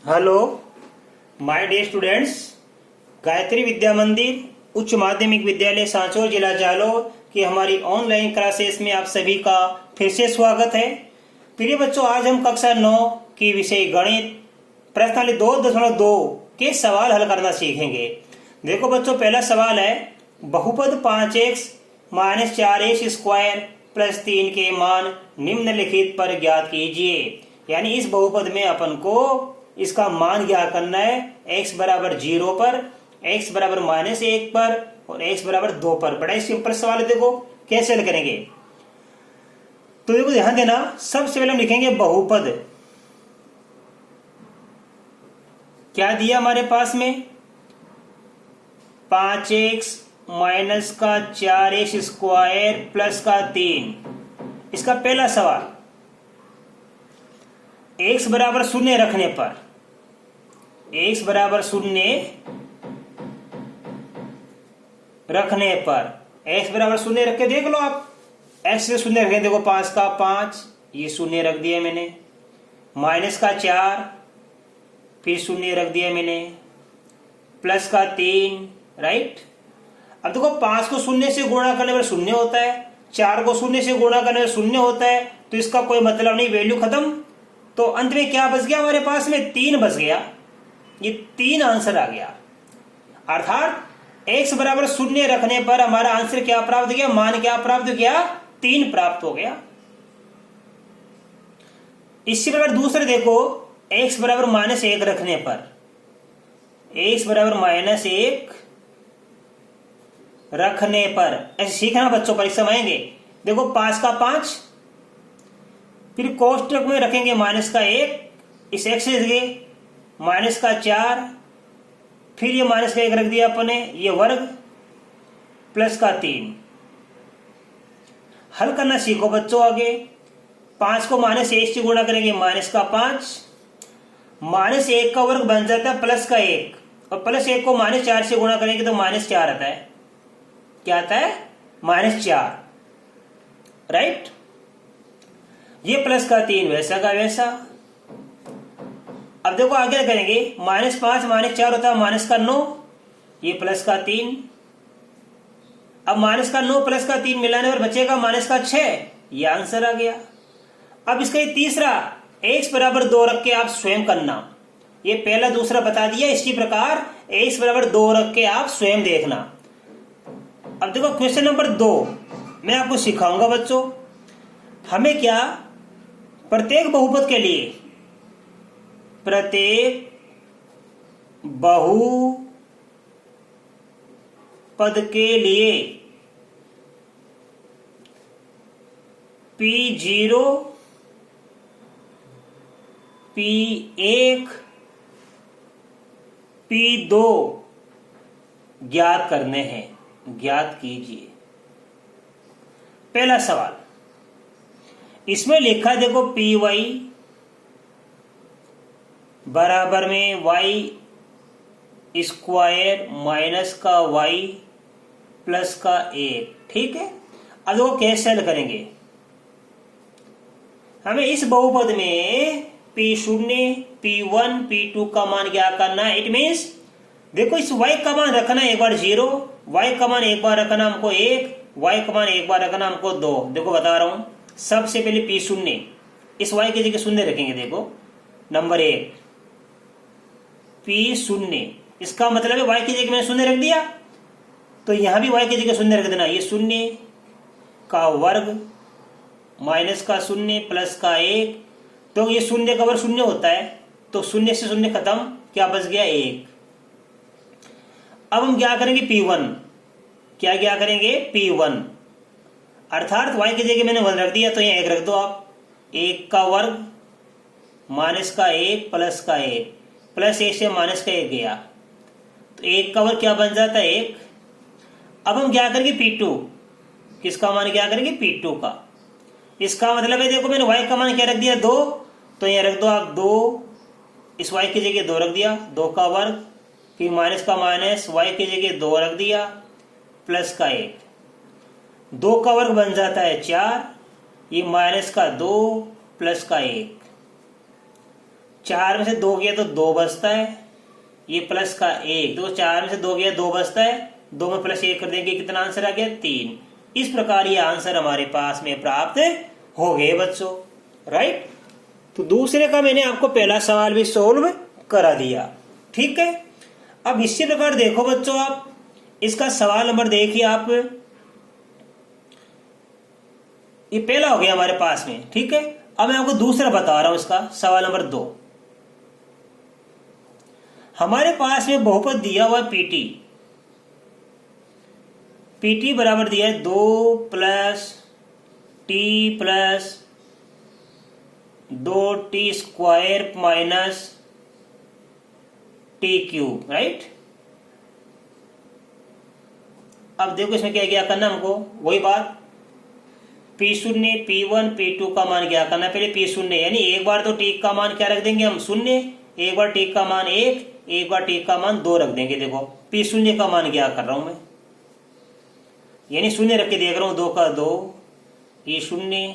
Hello my dear students. Gayatri Vidya Mandir उच्च माध्यमिक विद्यालय सांचौर जिला जालौर की हमारी ऑनलाइन क्लासेस में आप सभी का फिर से स्वागत है। प्रिय बच्चों, आज हम कक्षा 9 की विषय गणित प्रश्नावली 2.2 के सवाल हल करना सीखेंगे। देखो बच्चों, पहला सवाल है बहुपद 5x - 4x स्क्वायर प्लस 3 के मान निम्नलिखित पर ज्ञात कीजिए। यानी इस बहुपद में अपन को इसका मान ज्ञात करना है। x बराबर 0 पर, x बराबर -1 पर और x बराबर 2 पर। बड़ा ही सिंपल सवाल है। देखो कैसे हल करेंगे। तो देखो ध्यान देना, सबसे पहले हम लिखेंगे बहुपद। क्या दिया हमारे पास में? 5x माइनस का 4x स्क्वायर प्लस का 3। इसका पहला सवाल, x बराबर 0 रखने पर, x बराबर 0 रखने पर, x बराबर 0 रख के देख लो आप। x से 0 रखें, देखो 5 का 5, ये 0 रख दिया मैंने। माइनस का 4, फिर 0 रख दिया मैंने। प्लस का 3, राइट। अब देखो 5 को 0 से गुणा करने पर 0 होता है, 4 को 0 से गुणा करने पर 0 होता है, तो इसका कोई मतलब नहीं, वैल्यू खत्म। तो अंत में क्या बच गया हमारे पास में? 3 बच गया। ये 3 आंसर आ गया। अर्थात x बराबर 0 रखने पर हमारा आंसर क्या प्राप्त किया? मान क्या प्राप्त किया? 3 प्राप्त हो गया। इसी प्रकार दूसरे देखो, x बराबर -1 रखने पर, x बराबर -1 रखने पर, ऐसे सीखना बच्चों, परीक्षा में आएंगे। देखो 5 का 5, फिर कोष्टक में रखेंगे -1, इस x से -4, फिर ये -1 रख दिया अपने, ये वर्ग प्लस का 3। हल करना सीखो बच्चों आगे। 5 को -1 से गुणा करेंगे, -5, -1 का वर्ग बन जाता है प्लस का 1, और +1 को -4 से गुणा करेंगे तो -4 आता है। क्या आता है? -4, राइट। ये प्लस का 3 वैसा का वैसा। अब देखो आगे करेंगे, -5 -4 होता है -9, ये प्लस का 3। अब -9 प्लस का 3 मिलाने पर बचेगा -6, ये आंसर आ गया। अब इसका ये तीसरा, x बराबर 2 रख के आप स्वयं करना। ये पहला दूसरा बता दिया, इसी प्रकार x बराबर 2 रख के आप स्वयं देखना। अब देखो क्वेश्चन नंबर 2 मैं आपको सिखाऊंगा बच्चों। हमें क्या, प्रत्येक बहुपद के लिए, प्रत्येक बहुपद के लिए P0, P1, P2 ज्ञात करने हैं। ज्ञात कीजिए। पहला सवाल, इसमें लिखा देखो Py बराबर में y स्क्वायर माइनस का y प्लस का 1, ठीक है। अब वो कैसे हल करेंगे? हमें इस बहुपद में P0, P1, P2 का मान क्या करना है? इट मीन्स देखो इस y का मान रखना एक बार 0, y का मान एक बार रखना हमको 1, y का मान एक बार रखना हमको 2। देखो बता रहा हूं, सबसे पहले P0, इस y की जगह 0 रखेंगे। देखो नंबर 1 P0, इसका मतलब है y की जगह मैंने 0 रख दिया, तो यहां भी y की जगह 0 रख देना। ये 0 का वर्ग माइनस का 0 प्लस का 1, तो ये 0 का वर्ग 0 होता है, तो 0 से 0 खत्म, क्या बच गया? 1। अब हम क्या करेंगे? P1, क्या करेंगे? P1, अर्थात y की जगह मैंने 1 रख दिया, तो यहाँ 1 रख दो आप। 1 का वर्ग माइनस का 1 प्लस का 1, प्लस 1 से माइनस का 1 गया, तो 1 का वर्ग क्या बन जाता है? 1। अब हम क्या करेंगे? P2, किसका मान क्या करेंगे? P2 का। इसका मतलब है देखो मैंने y का मान क्या रख दिया? 2, तो यहाँ रख दो आप 2, इस y की जगह 2 रख दिया, 2 का वर्ग, फिर माइनस का माइनस, y की जगह 2 रख दिया, प्लस का 1, 2 का वर्ग बन जाता है 4, ये माइनस का 2 प्लस का 1, 4 में से 2 गया तो 2 बचता है, ये प्लस का 1, तो 4 में से 2 गया 2 बचता है, 2 में प्लस 1 कर देंगे, कितना आंसर आ गया 3। इस प्रकार ये आंसर हमारे पास में प्राप्त हो गए बच्चों, राइट। तो दूसरे का मैंने आपको पहला सवाल भी सोल्व करा दिया, ठीक है। अब इसी प्रकार देखो बच्चों, आप इसका सवाल नंबर देखिए आप, ये पहला हो गया हमारे पास में, ठीक है। अब मैं आपको दूसरा बता रहा हूं, इसका सवाल नंबर 2। हमारे पास में बहुपद दिया हुआ पीटी, पीटी बराबर दिया है 2 plus T plus 2t square minus T cube, right. अब देखो इसमें क्या क्या करना हमको, वही बात, P0 P1 P2 का मान क्या करना, पहले P0 यानी एक बार तो t का मान क्या रख देंगे हम 0, एक बार t का मान 1, एक बार t का मान 2 रख देंगे। देखो P0 का मान क्या कर रहा हूं मैं, यानी 0 रख के देख रहा हूं, 2 का 2 ये 0,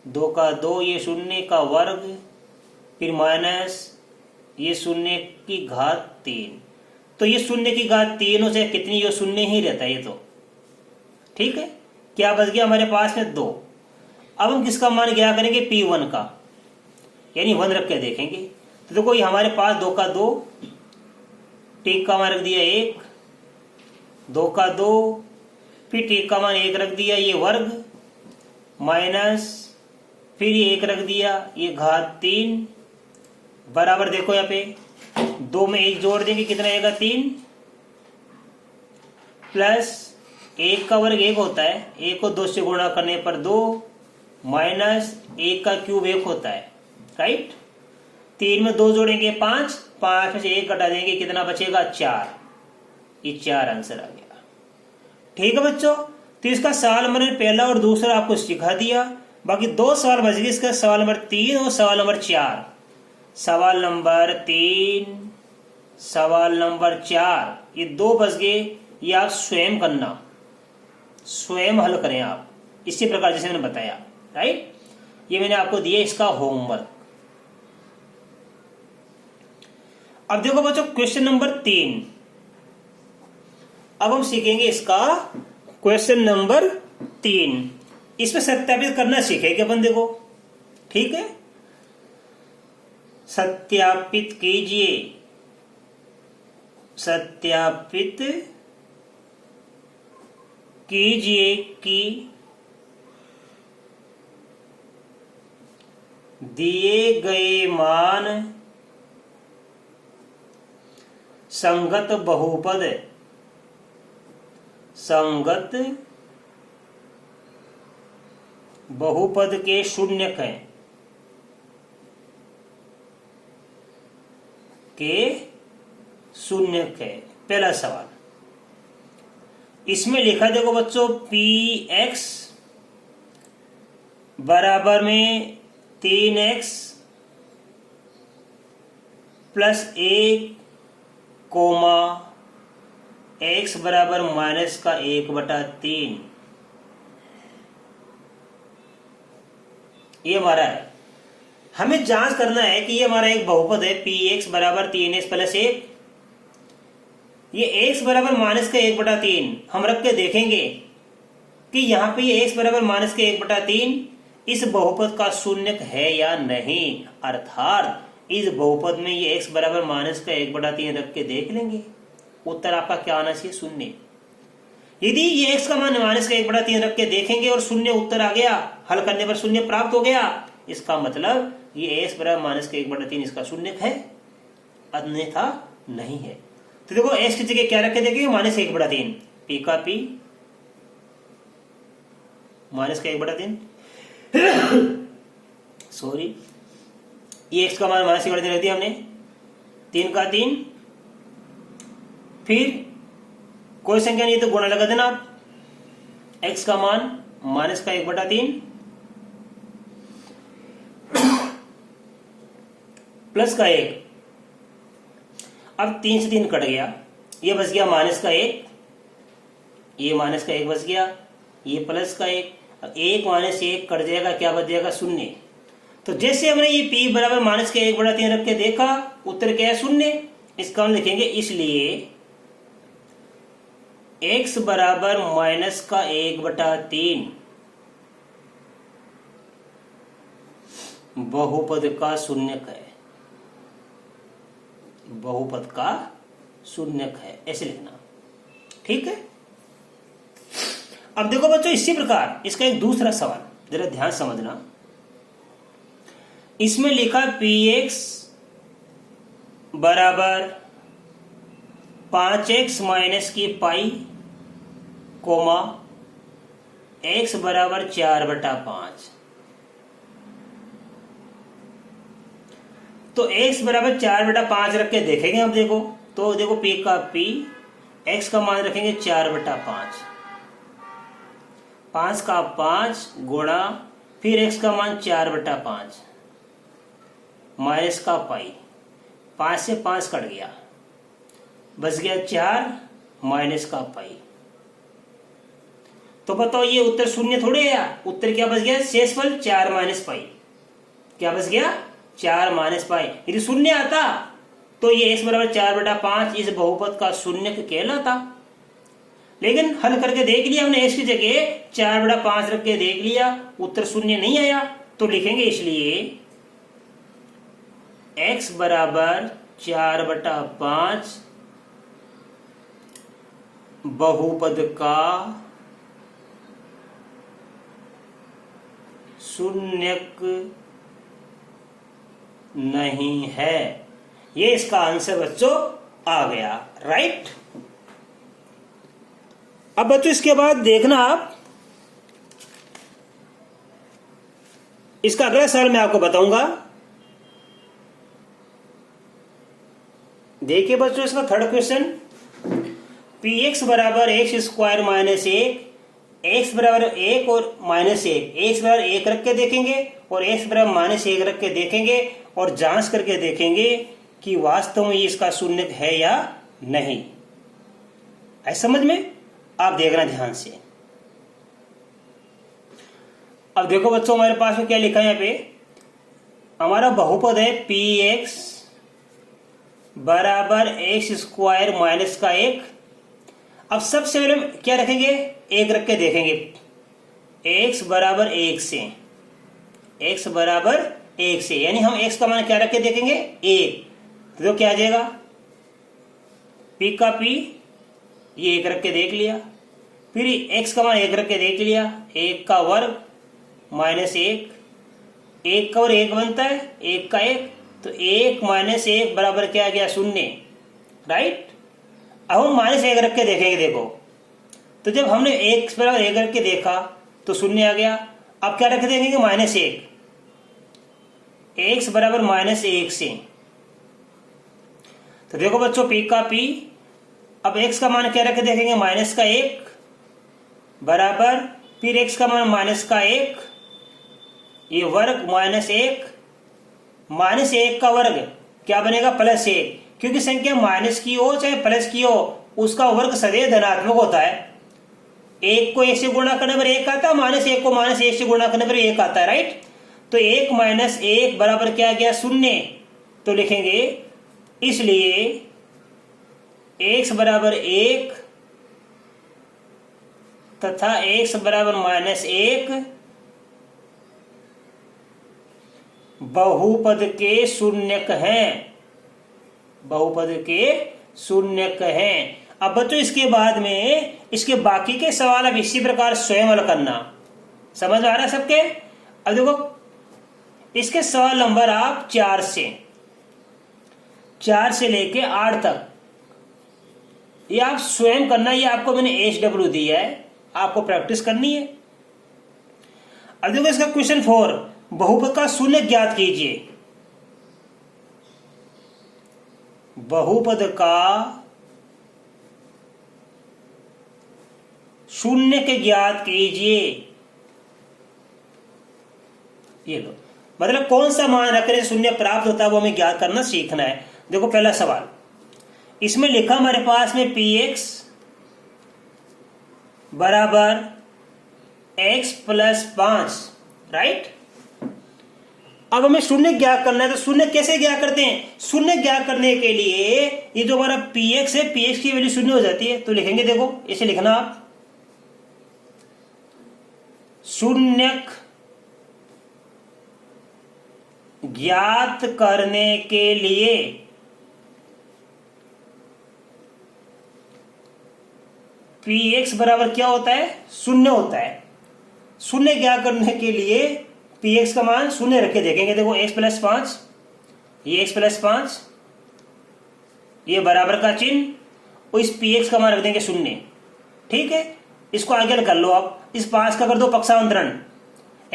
2 का 2 ये 0 का वर्ग, फिर माइनस ये 0 की घात 3, तो ये 0 की घात 3 हो चाहे कितनी, ये 0 ही रहता है ये तो, ठीक है। क्या बच गया हमारे पास में 2। अब हम किसका मान क्या करेंगे, P1 का, यानी 1 रख के देखेंगे। तो देखो ये हमारे पास 2 का 2, t का मान रख दिया 1, 2 का 2, फिर t का मान 1 रख दिया ये वर्ग, माइनस फिर ये 1 रख दिया ये घात 3, बराबर देखो यहाँ पे 2 में 1 जोड़ देंगे, कितना आएगा 3, प्लस 1 का वर्ग 1 होता है, 1 को 2 से गुणा करने पर 2, माइनस 1 का क्यूब 1 होता है, राइट। 3 में 2 जोड़ेंगे 5, 5 में से 1 घटा देंगे, कितना बचेगा 4, ये 4 आंसर आ गया, ठीक है बच्चों। तो इसका सवाल नंबर पहला और दूसरा आपको सिखा दिया, बाकी 2 सवाल बच गए, इसका सवाल नंबर 3 और सवाल नंबर 4। सवाल नंबर 3, सवाल नंबर 4, ये 2 बच गए, ये आप स्वयं करना, स्वयं हल करें आप इसी प्रकार जैसे मैंने बताया, राइट। ये मैंने आपको दिया इसका होमवर्क। अब देखो बच्चों क्वेश्चन नंबर 3, अब हम सीखेंगे इसका क्वेश्चन नंबर 3, इसमें सत्यापित करना सीखेंगे अपन, देखो ठीक है। सत्यापित कीजिए, सत्यापित कीजिए कि दिए गए मान संगत बहुपद, संगत बहुपद के शून्यक हैं, के शून्यक है। पहला सवाल इसमें लिखा देखो बच्चों, px बराबर में 3x प्लस 1 कोमा x बराबर माइनस का 1/3, ये हमारा है। हमें जांच करना है कि ये हमारा एक बहुपद है, px बराबर 3x प्लस 1, ये x बराबर माइनस का 1/3 हम रख के देखेंगे कि यहाँ पे ये x बराबर माइनस के 1/3 इस बहुपद का शून्यक है या नहीं, अर्थात इस बहुपद में ये x बराबर माइनस का 1/3 रख के देख लेंगे, उत्तर आपका क्या आना चाहिए, शून्य। यदि ये x का मान माइनस का 1/3 रख के देखेंगे और शून्य उत्तर आ गया, हल करने पर शून्य प्राप्त हो गया, इसका मतलब ये x बराबर माइनस का 1/3 इसका शून्यक है, अन्यथा नहीं है। तो देखो x की जगह क्या रखे, देखिए माइनस 1/3, p का p माइनस का 1/3 सॉरी, ये x का मान माइनस 1/3 रख दिया हमने, 3 का 3, फिर कोई संख्या नहीं तो गुणा लगा देना आप, x का मान माइनस का 1/3 प्लस का 1, अब 3 से 3 कट गया, ये बच गया माइनस का 1, ये माइनस का 1 बच गया, ये प्लस का 1, 1 माइनस 1 कट जाएगा, क्या बच जाएगा, शून्य। तो जैसे हमने ये p बराबर माइनस का 1/3 रख के देखा, उत्तर क्या है? शून्य। इसका हम लिखेंगे इसलिए x बराबर माइनस का 1/3 बहुपद का शून्यक है, बहुपद का शून्यक है, ऐसे लिखना। ठीक है। अब देखो बच्चों, इसी प्रकार इसका एक दूसरा सवाल जरा ध्यान समझना। इसमें लिखा px बराबर 5x माइनस की पाई कोमा x बराबर 4/5। तो x बराबर 4/5 रख के देखेंगे हम। देखो तो देखो p का p, x का मान रखेंगे 4/5, 5 का 5 गुणा फिर x का मान 4/5 माइनस का पाई, 5 से 5 कट गया, बच गया 4 माइनस का पाई। तो बताओ ये उत्तर शून्य थोड़े है, उत्तर क्या बच गया? शेषफल 4 माइनस पाई। क्या बच गया? 4 माइनस पाई। यदि शून्य आता तो ये x बराबर 4/5 इस बहुपद का शून्यक कहलाता। लेकिन हल करके देख लिया हमने, x की जगह 4/5 रख के देख लिया, उत्तर शून्य नहीं आया। तो लिखेंगे इसलिए x बराबर 4/5 बहुपद का शून्यक नहीं है। ये इसका आंसर बच्चों आ गया। राइट। अब बच्चों इसके बाद देखना आप, इसका अगला सवाल मैं आपको बताऊंगा। देखिए बच्चों इसका थर्ड क्वेश्चन, px बराबर x² माइनस 1, x बराबर 1 और माइनस 1, x बराबर 1 रख के देखेंगे और x बराबर माइनस 1 रख के देखेंगे और जांच करके देखेंगे कि वास्तव में इसका शून्यक है या नहीं। है समझ में? आप देखना ध्यान से। अब देखो बच्चों, हमारे पास में क्या लिखा है यहाँ पे, हमारा बहुपद है px बराबर x² माइनस का 1। अब सबसे पहले क्या रखेंगे? 1 रख के देखेंगे, x बराबर 1 से, x बराबर 1 से, यानी हम x का मान क्या रख के देखेंगे? 1। तो क्या आ जाएगा? p का p, ये 1 रख के देख लिया, फिर x का मान 1 रख के देख लिया, 1 का वर्ग माइनस 1, 1 का वर्ग 1 बनता है, 1 का 1, तो 1 माइनस 1 बराबर क्या आ गया? शून्य। राइट। अब हम माइनस 1 रख के देखेंगे। देखो तो जब हमने x बराबर 1 रख के देखा तो शून्य आ गया। अब क्या रख के देखेंगे? माइनस 1, x बराबर माइनस 1 से। तो देखो बच्चों p का p, अब x का मान क्या रख के देखेंगे? माइनस का 1 बराबर फिर x का मान माइनस का 1, ये वर्ग माइनस 1, माइनस 1 का वर्ग क्या बनेगा? प्लस 1, क्योंकि संख्या माइनस की हो चाहे प्लस की हो उसका वर्ग सदैव धनात्मक होता है। 1 को 1 से गुणा करने पर 1 आता है, माइनस 1 को माइनस 1 से गुणा करने पर 1 आता है। राइट। तो 1 माइनस 1 बराबर क्या गया? शून्य। तो लिखेंगे इसलिए x बराबर 1 तथा x बराबर माइनस 1 बहुपद के शून्यक हैं, बहुपद के शून्यक हैं। अब बच्चों इसके बाद में इसके बाकी के सवाल अब इसी प्रकार स्वयं हल करना। समझ आ रहा है सबके? अब देखो इसके सवाल नंबर आप 4 से लेके 8 तक ये आप स्वयं करना। ये आपको मैंने HW दिया है, आपको प्रैक्टिस करनी है। अब देखो इसका क्वेश्चन 4, बहुपद का शून्य ज्ञात कीजिए। बहुपद का शून्य के ज्ञात कीजिए। ये लो, मतलब कौन सा मान रखने से शून्य प्राप्त होता है वो हमें ज्ञात करना सीखना है। देखो पहला सवाल, इसमें लिखा हमारे पास में px बराबर x + 5। राइट। अब हमें शून्य ज्ञात करना है, तो शून्य कैसे ज्ञात करते हैं? शून्य ज्ञात करने के लिए ये जो हमारा px है, px की वैल्यू शून्य हो जाती है। तो लिखेंगे, देखो इसे लिखना आप, शून्यक ज्ञात करने के लिए px बराबर क्या होता है? शून्य होता है। शून्य ज्ञात करने के लिए px का मान शून्य रख के देखेंगे। देखो x प्लस 5, ये x प्लस 5, ये बराबर का चिन्ह और इस px का मान रख देंगे शून्य। ठीक है, इसको आगे कर लो आप। इस 5 का कर दो पक्षांतरण,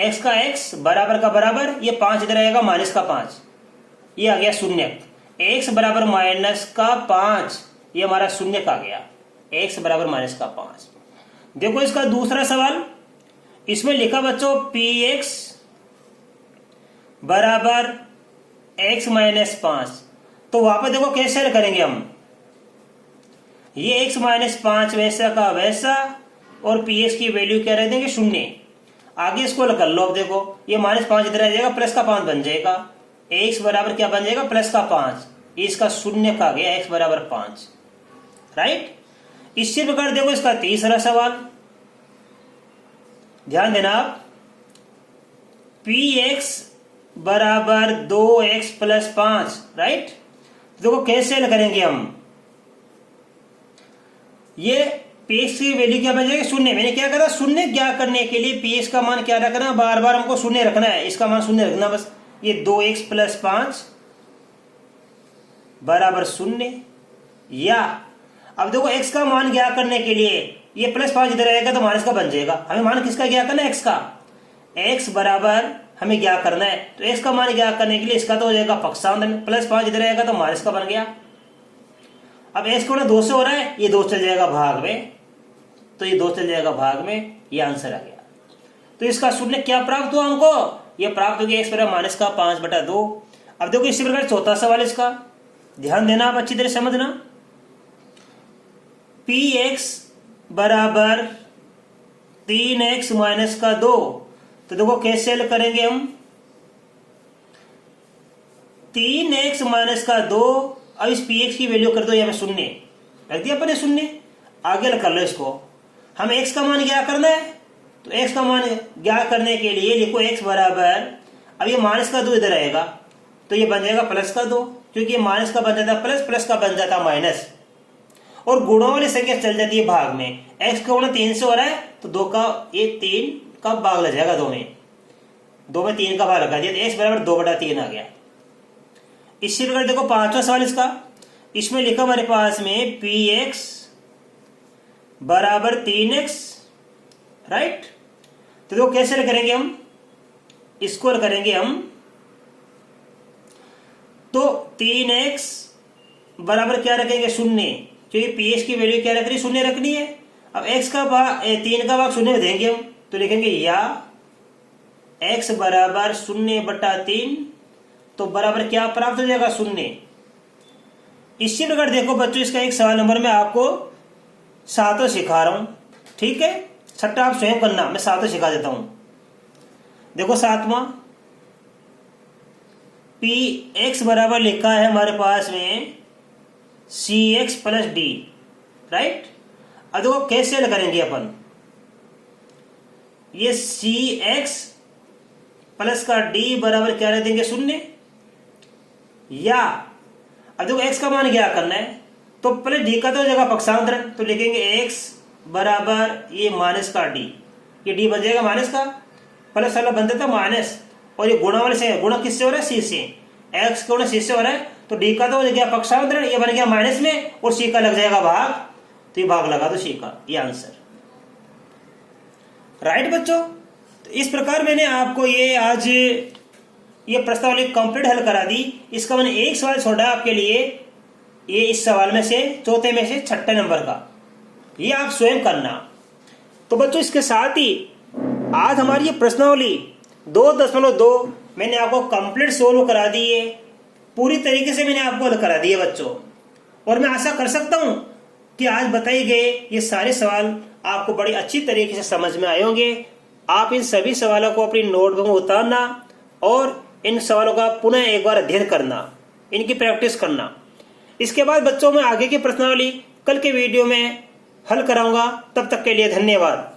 x का x बराबर का बराबर, ये 5 इधर आएगा माइनस का 5, ये आ गया शून्य। x बराबर माइनस का 5, ये हमारा शून्य का आ गया, x बराबर माइनस का 5। देखो इसका दूसरा सवाल, इसमें लिखा बच्चों px बराबर x माइनस 5। तो वहां पर देखो कैसे हल करेंगे हम, ये x माइनस 5 वैसा का वैसा और px की वैल्यू क्या रख देंगे? शून्य। आगे इसको हल कर लो। अब देखो ये माइनस 5 इधर आ जाएगा, प्लस का 5 बन जाएगा, x बराबर क्या बन जाएगा? प्लस का 5, इसका शून्य का गया x बराबर 5। राइट, इसी प्रकार देखो इसका तीसरा सवाल, ध्यान देना आप, px बराबर 2x प्लस 5। राइट, देखो कैसे हल करेंगे हम, ये px की वैल्यू क्या बन जाएगी? शून्य। मैंने क्या कहा? शून्य ज्ञात करने के लिए px का मान क्या रखना? बार बार हमको शून्य रखना है, इसका मान शून्य रखना बस। ये 2x प्लस 5 बराबर शून्य, या अब देखो x का मान ज्ञात करने के लिए ये प्लस 5 इधर आएगा तो माइनस का बन जाएगा। हमें मान किसका ज्ञात करना है? x का। x बराबर हमें ज्ञात करना है, तो x का मान ज्ञात करने के लिए इसका तो हो जाएगा पक्षांतरण, प्लस 5 इधर आएगा तो माइनस का बन गया। अब x को ना 2 से हो रहा है, ये 2 चल जाएगा भाग में, तो ये 2 चल जाएगा भाग में, ये आंसर आ गया। तो इसका शून्य क्या प्राप्त हुआ हमको? ये प्राप्त हो गया x बराबर माइनस का 5/2। अब देखो इसी प्रकार चौथा सवाल, इसका ध्यान देना आप, अच्छी तरह समझना। px बराबर 3x माइनस का 2, तो देखो कैसे हल करेंगे हम, 3x माइनस का 2, अब इस px की वैल्यू कर दो यहाँ पे शून्य, रख दिया अपने शून्य। आगे हल कर लो इसको, हम x का मान क्या करना है? तो x का मान ज्ञात करने के लिए लिखो x बराबर, अब ये माइनस का 2 इधर आएगा तो ये बन जाएगा प्लस का 2, क्योंकि ये माइनस का बन जाता प्लस, प्लस का बन जाता माइनस, और गुणों वाली संख्या चल जाती है भाग में। x का गुणा 3 से हो रहा है तो 2 का ये 3 का भाग लग जाएगा, 2 में 3 का भाग लगा दिया, तो x बराबर 2/3 आ गया। इसी प्रकार देखो पांचवा सवाल इसका, इसमें लिखा हमारे पास में px बराबर 3x। राइट, तो देखो कैसे करेंगे हम, इसको करेंगे हम, तो 3x बराबर क्या रखेंगे? शून्य, क्योंकि px की वैल्यू क्या रखनी? शून्य रखनी है। अब x का भाग 3 का भाग शून्य में देंगे हम, तो लिखेंगे या x बराबर 0/3, तो बराबर क्या प्राप्त हो जाएगा? शून्य। इसी प्रकार देखो बच्चों, इसका एक सवाल नंबर में आपको सातों सिखा रहा हूं, ठीक है, छठा आप स्वयं करना, मैं सातों सिखा देता हूं। देखो सातवां, px बराबर लिखा है हमारे पास में cx प्लस डी। राइट, अब देखो कैसे हल करेंगे अपन, ये cx प्लस का d बराबर क्या रख देंगे? शून्य। या अब देखो x का मान क्या करना है, तो पहले d का तो हो जाएगा पक्षांतरण, तो लिखेंगे x बराबर ये माइनस का d, ये d बन जाएगा माइनस का, प्लस वाला बन जाता माइनस, और ये गुणा वाले से, गुणा किससे हो रहा है? c से, x गुणा c से हो रहा है, तो d का तो हो गया पक्षांतरण, ये बन गया माइनस में, और c का लग जाएगा भाग, तो ये भाग लगा दो c का, ये आंसर। राइट बच्चों, तो इस प्रकार मैंने आपको ये आज ये प्रश्नावली कंप्लीट हल करा दी। इसका मैंने एक सवाल छोड़ा आपके लिए, ये इस सवाल में से चौथे में से छठे नंबर का, ये आप स्वयं करना। तो बच्चों इसके साथ ही आज हमारी ये प्रश्नावली 2.2 मैंने आपको कंप्लीट सोल्व करा दी है, पूरी तरीके से मैंने आपको हल करा दिए बच्चों। और मैं आशा कर सकता हूं कि आज बताए गए ये सारे सवाल आपको बड़ी अच्छी तरीके से समझ में आए होंगे। आप इन सभी सवालों को अपनी नोटबुक में उतारना और इन सवालों का पुनः एक बार अध्ययन करना, इनकी प्रैक्टिस करना। इसके बाद बच्चों में आगे की प्रश्नावली कल के वीडियो में हल कराऊंगा। तब तक के लिए धन्यवाद।